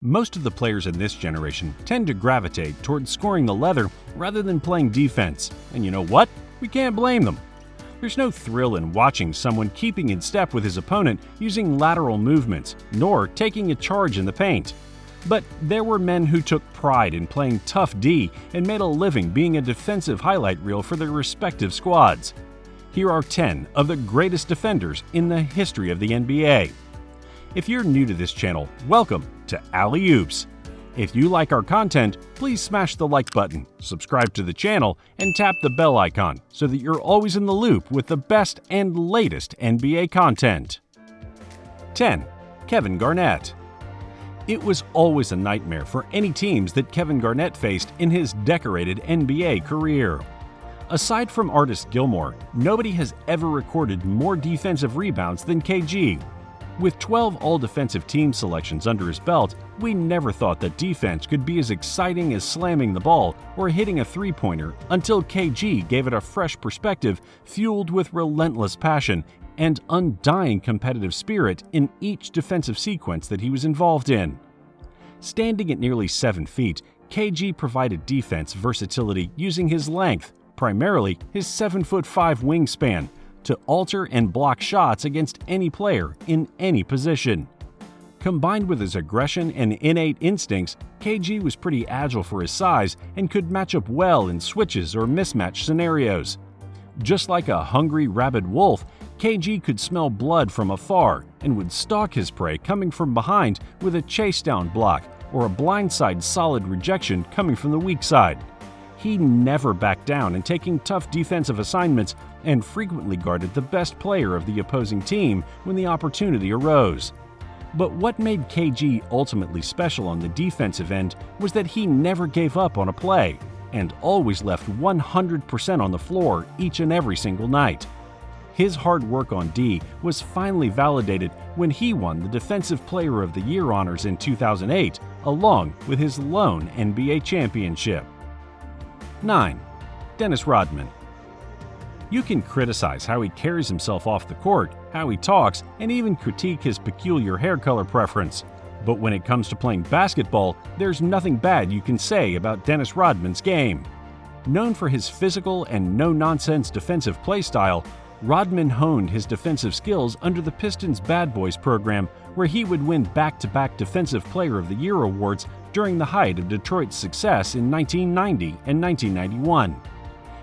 Most of the players in this generation tend to gravitate towards scoring the leather rather than playing defense, and you know what? We can't blame them. There's no thrill in watching someone keeping in step with his opponent using lateral movements, nor taking a charge in the paint. But there were men who took pride in playing tough D and made a living being a defensive highlight reel for their respective squads. Here are 10 of the greatest defenders in the history of the NBA. If you're new to this channel, welcome to Alley Oops. If you like our content, please smash the like button, subscribe to the channel, and tap the bell icon so that you're always in the loop with the best and latest NBA content. 10. Kevin Garnett. It was always a nightmare for any teams that Kevin Garnett faced in his decorated NBA career. Aside from Artist Gilmore, nobody has ever recorded more defensive rebounds than KG. With 12 all-defensive team selections under his belt, we never thought that defense could be as exciting as slamming the ball or hitting a three-pointer until KG gave it a fresh perspective fueled with relentless passion and undying competitive spirit in each defensive sequence that he was involved in. Standing at nearly 7 feet, KG provided defense versatility using his length, primarily his 7'5" wingspan, to alter and block shots against any player in any position. Combined with his aggression and innate instincts, KG was pretty agile for his size and could match up well in switches or mismatch scenarios. Just like a hungry, rabid wolf, KG could smell blood from afar and would stalk his prey coming from behind with a chase-down block or a blindside solid rejection coming from the weak side. He never backed down in taking tough defensive assignments and frequently guarded the best player of the opposing team when the opportunity arose. But what made KG ultimately special on the defensive end was that he never gave up on a play and always left 100% on the floor each and every single night. His hard work on D was finally validated when he won the Defensive Player of the Year honors in 2008, along with his lone NBA championship. 9. Dennis Rodman. You can criticize how he carries himself off the court, how he talks, and even critique his peculiar hair color preference. But when it comes to playing basketball, there's nothing bad you can say about Dennis Rodman's game. Known for his physical and no-nonsense defensive play style, Rodman honed his defensive skills under the Pistons Bad Boys program, where he would win back-to-back Defensive Player of the Year awards during the height of Detroit's success in 1990 and 1991.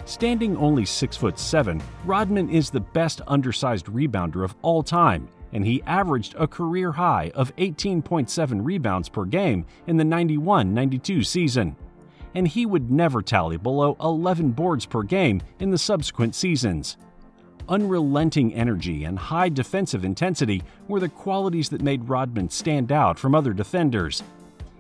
Standing only 6'7", Rodman is the best undersized rebounder of all time, and he averaged a career high of 18.7 rebounds per game in the 91-92 season. And he would never tally below 11 boards per game in the subsequent seasons. Unrelenting energy and high defensive intensity were the qualities that made Rodman stand out from other defenders.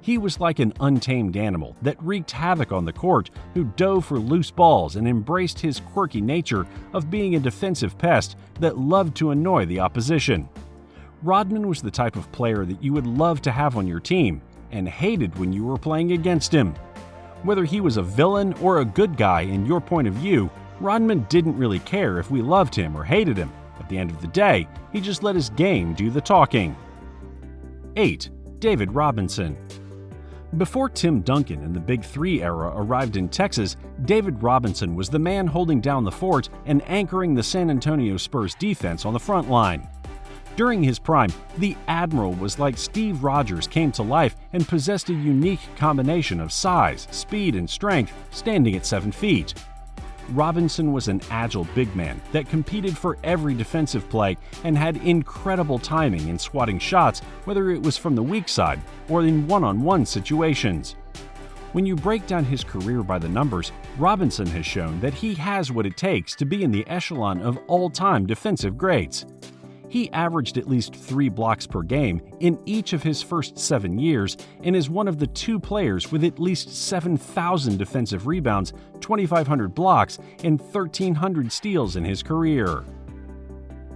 He was like an untamed animal that wreaked havoc on the court, who dove for loose balls and embraced his quirky nature of being a defensive pest that loved to annoy the opposition. Rodman was the type of player that you would love to have on your team and hated when you were playing against him. Whether he was a villain or a good guy in your point of view, Rodman didn't really care if we loved him or hated him. At the end of the day, he just let his game do the talking. 8. David Robinson. Before Tim Duncan and the Big Three era arrived in Texas, David Robinson was the man holding down the fort and anchoring the San Antonio Spurs defense on the front line. During his prime, the Admiral was like Steve Rogers came to life and possessed a unique combination of size, speed, and strength, standing at 7 feet. Robinson was an agile big man that competed for every defensive play and had incredible timing in swatting shots, whether it was from the weak side or in one-on-one situations. When you break down his career by the numbers, Robinson has shown that he has what it takes to be in the echelon of all-time defensive greats. He averaged at least 3 blocks per game in each of his first 7 years and is one of the 2 players with at least 7,000 defensive rebounds, 2,500 blocks, and 1,300 steals in his career.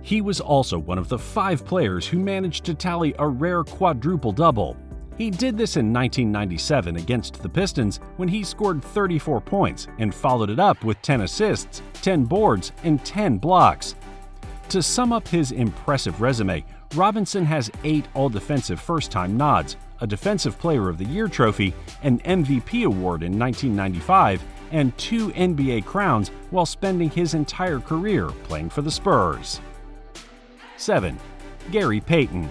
He was also one of the 5 players who managed to tally a rare quadruple-double. He did this in 1997 against the Pistons when he scored 34 points and followed it up with 10 assists, 10 boards, and 10 blocks. To sum up his impressive resume, Robinson has 8 all-defensive first-time nods, a Defensive Player of the Year trophy, an MVP award in 1995, and 2 NBA crowns while spending his entire career playing for the Spurs. 7. Gary Payton.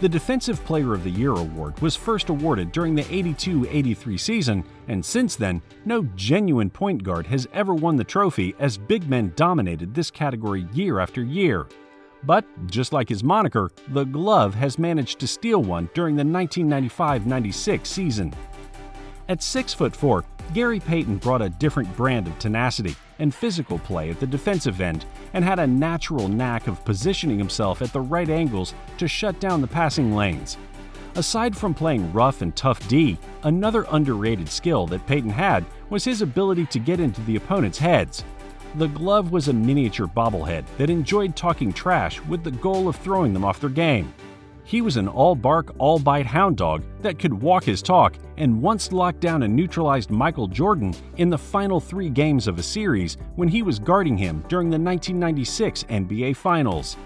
The Defensive Player of the Year award was first awarded during the 82-83 season, and since then, no genuine point guard has ever won the trophy as big men dominated this category year after year. But, just like his moniker, the Glove has managed to steal one during the 1995-96 season. At 6'4", Gary Payton brought a different brand of tenacity and physical play at the defensive end and had a natural knack of positioning himself at the right angles to shut down the passing lanes. Aside from playing rough and tough D, another underrated skill that Payton had was his ability to get into the opponent's heads. The Glove was a miniature bobblehead that enjoyed talking trash with the goal of throwing them off their game. He was an all-bark, all-bite hound dog that could walk his talk and once locked down and neutralized Michael Jordan in the final 3 games of a series when he was guarding him during the 1996 NBA Finals.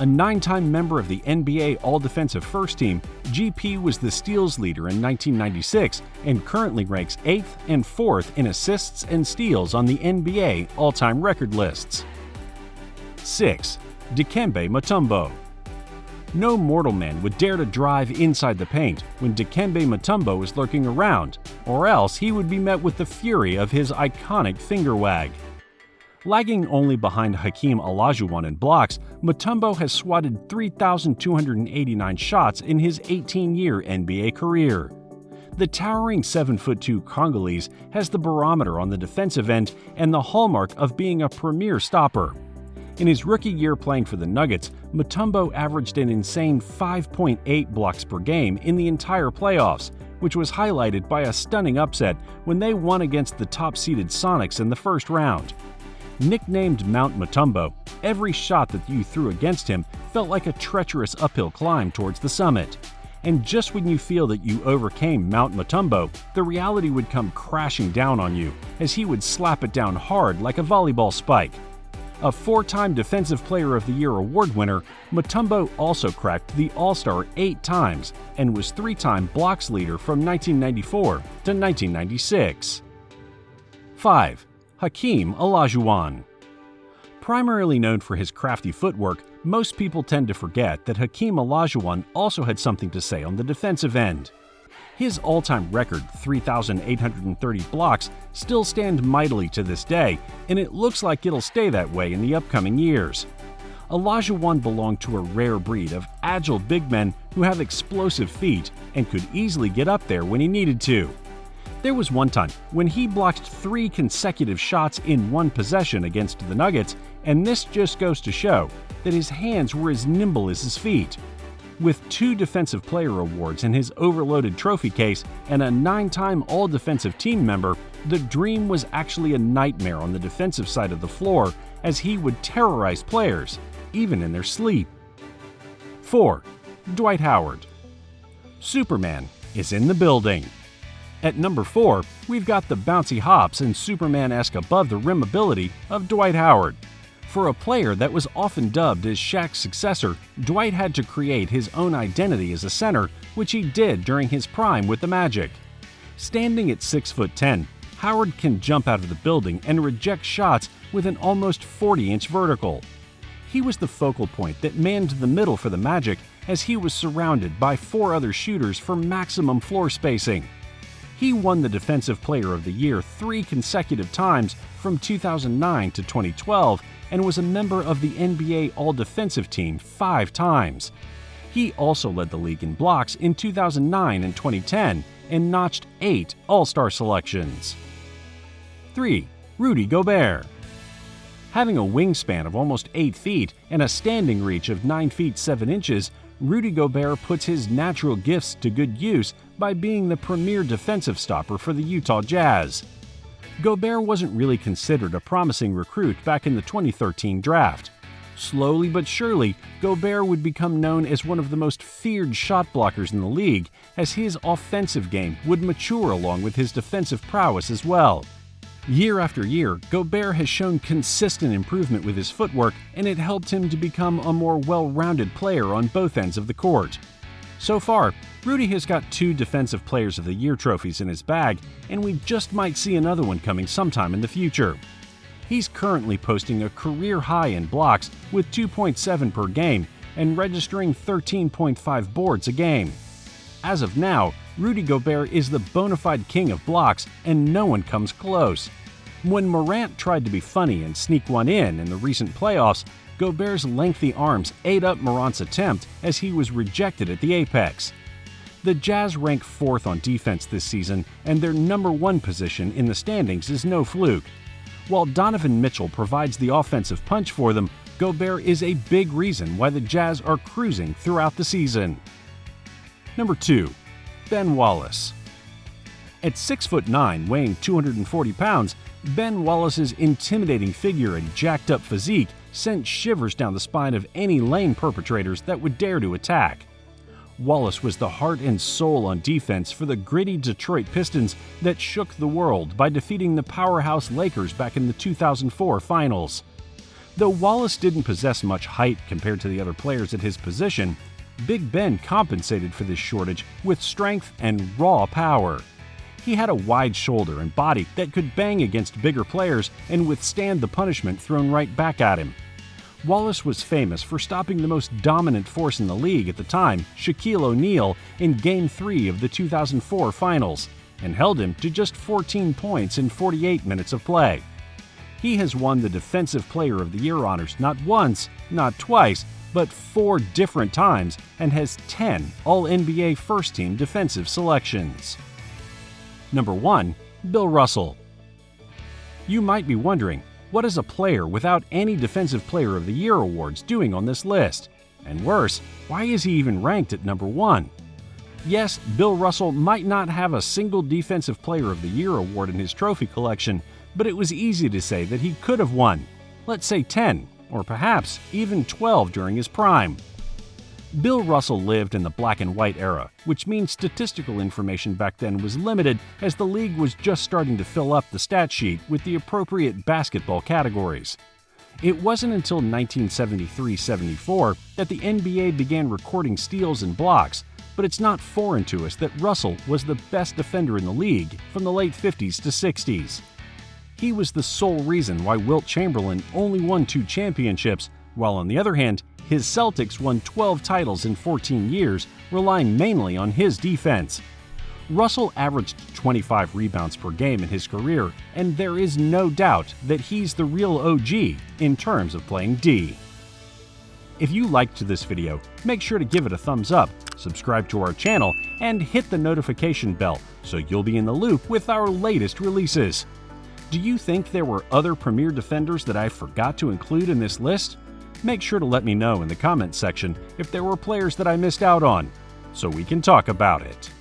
A 9-time member of the NBA All-Defensive First Team, GP was the steals leader in 1996 and currently ranks 8th and 4th in assists and steals on the NBA all-time record lists. 6. Dikembe Mutombo. No mortal man would dare to drive inside the paint when Dikembe Mutombo is lurking around, or else he would be met with the fury of his iconic finger wag. Lagging only behind Hakeem Olajuwon in blocks, Mutombo has swatted 3,289 shots in his 18-year NBA career. The towering 7'2" Congolese has the barometer on the defensive end and the hallmark of being a premier stopper. In his rookie year playing for the Nuggets, Mutombo averaged an insane 5.8 blocks per game in the entire playoffs, which was highlighted by a stunning upset when they won against the top-seeded Sonics in the first round. Nicknamed Mount Mutombo, every shot that you threw against him felt like a treacherous uphill climb towards the summit. And just when you feel that you overcame Mount Mutombo, the reality would come crashing down on you as he would slap it down hard like a volleyball spike. A 4-time Defensive Player of the Year award winner, Mutombo also cracked the All-Star 8 times and was 3-time blocks leader from 1994 to 1996. 5. Hakeem Olajuwon. Primarily known for his crafty footwork, most people tend to forget that Hakeem Olajuwon also had something to say on the defensive end. His all-time record, 3,830 blocks, still stand mightily to this day, and it looks like it'll stay that way in the upcoming years. Olajuwon belonged to a rare breed of agile big men who have explosive feet and could easily get up there when he needed to. There was one time when he blocked 3 consecutive shots in one possession against the Nuggets, and this just goes to show that his hands were as nimble as his feet. With 2 Defensive Player awards in his overloaded trophy case and a 9-time All-Defensive Team member, the dream was actually a nightmare on the defensive side of the floor as he would terrorize players, even in their sleep. 4. Dwight Howard. Superman is in the building. At number 4, we've got the bouncy hops and Superman-esque above-the-rim ability of Dwight Howard. For a player that was often dubbed as Shaq's successor, Dwight had to create his own identity as a center, which he did during his prime with the Magic. Standing at 6'10", Howard can jump out of the building and reject shots with an almost 40-inch vertical. He was the focal point that manned the middle for the Magic as he was surrounded by 4 other shooters for maximum floor spacing. He won the Defensive Player of the Year 3 consecutive times from 2009 to 2012 and was a member of the NBA All-Defensive Team 5 times. He also led the league in blocks in 2009 and 2010 and notched 8 All-Star selections. 3. Rudy Gobert. Having a wingspan of almost 8 feet and a standing reach of 9 feet 7 inches, Rudy Gobert puts his natural gifts to good use by being the premier defensive stopper for the Utah Jazz. Gobert wasn't really considered a promising recruit back in the 2013 draft. Slowly but surely, Gobert would become known as one of the most feared shot blockers in the league, as his offensive game would mature along with his defensive prowess as well. Year after year, Gobert has shown consistent improvement with his footwork, and it helped him to become a more well-rounded player on both ends of the court. So far, Rudy has got 2 Defensive Players of the Year trophies in his bag, and we just might see another one coming sometime in the future. He's currently posting a career high in blocks with 2.7 per game and registering 13.5 boards a game. As of now, Rudy Gobert is the bona fide king of blocks, and no one comes close. When Morant tried to be funny and sneak one in the recent playoffs, Gobert's lengthy arms ate up Morant's attempt as he was rejected at the apex. The Jazz rank 4th on defense this season, and their number 1 position in the standings is no fluke. While Donovan Mitchell provides the offensive punch for them, Gobert is a big reason why the Jazz are cruising throughout the season. Number 2. Ben Wallace. At 6'9", weighing 240 pounds, Ben Wallace's intimidating figure and jacked-up physique sent shivers down the spine of any lane perpetrators that would dare to attack. Wallace was the heart and soul on defense for the gritty Detroit Pistons that shook the world by defeating the powerhouse Lakers back in the 2004 finals. Though Wallace didn't possess much height compared to the other players at his position, Big Ben compensated for this shortage with strength and raw power. He had a wide shoulder and body that could bang against bigger players and withstand the punishment thrown right back at him. Wallace was famous for stopping the most dominant force in the league at the time, Shaquille O'Neal, in Game 3 of the 2004 Finals, and held him to just 14 points in 48 minutes of play. He has won the Defensive Player of the Year honors not once, not twice, but 4 different times, and has 10 All-NBA First-Team defensive selections. Number 1. Bill Russell. You might be wondering, what is a player without any Defensive Player of the Year awards doing on this list? And worse, why is he even ranked at number 1? Yes, Bill Russell might not have a single Defensive Player of the Year award in his trophy collection, but it was easy to say that he could have won, let's say 10, or perhaps even 12 during his prime. Bill Russell lived in the black and white era, which means statistical information back then was limited as the league was just starting to fill up the stat sheet with the appropriate basketball categories. It wasn't until 1973-74 that the NBA began recording steals and blocks, but it's not foreign to us that Russell was the best defender in the league from the late 50s to 60s. He was the sole reason why Wilt Chamberlain only won 2 championships, while on the other hand, his Celtics won 12 titles in 14 years, relying mainly on his defense. Russell averaged 25 rebounds per game in his career, and there is no doubt that he's the real OG in terms of playing D. If you liked this video, make sure to give it a thumbs up, subscribe to our channel, and hit the notification bell so you'll be in the loop with our latest releases. Do you think there were other premier defenders that I forgot to include in this list? Make sure to let me know in the comments section if there were players that I missed out on, so we can talk about it.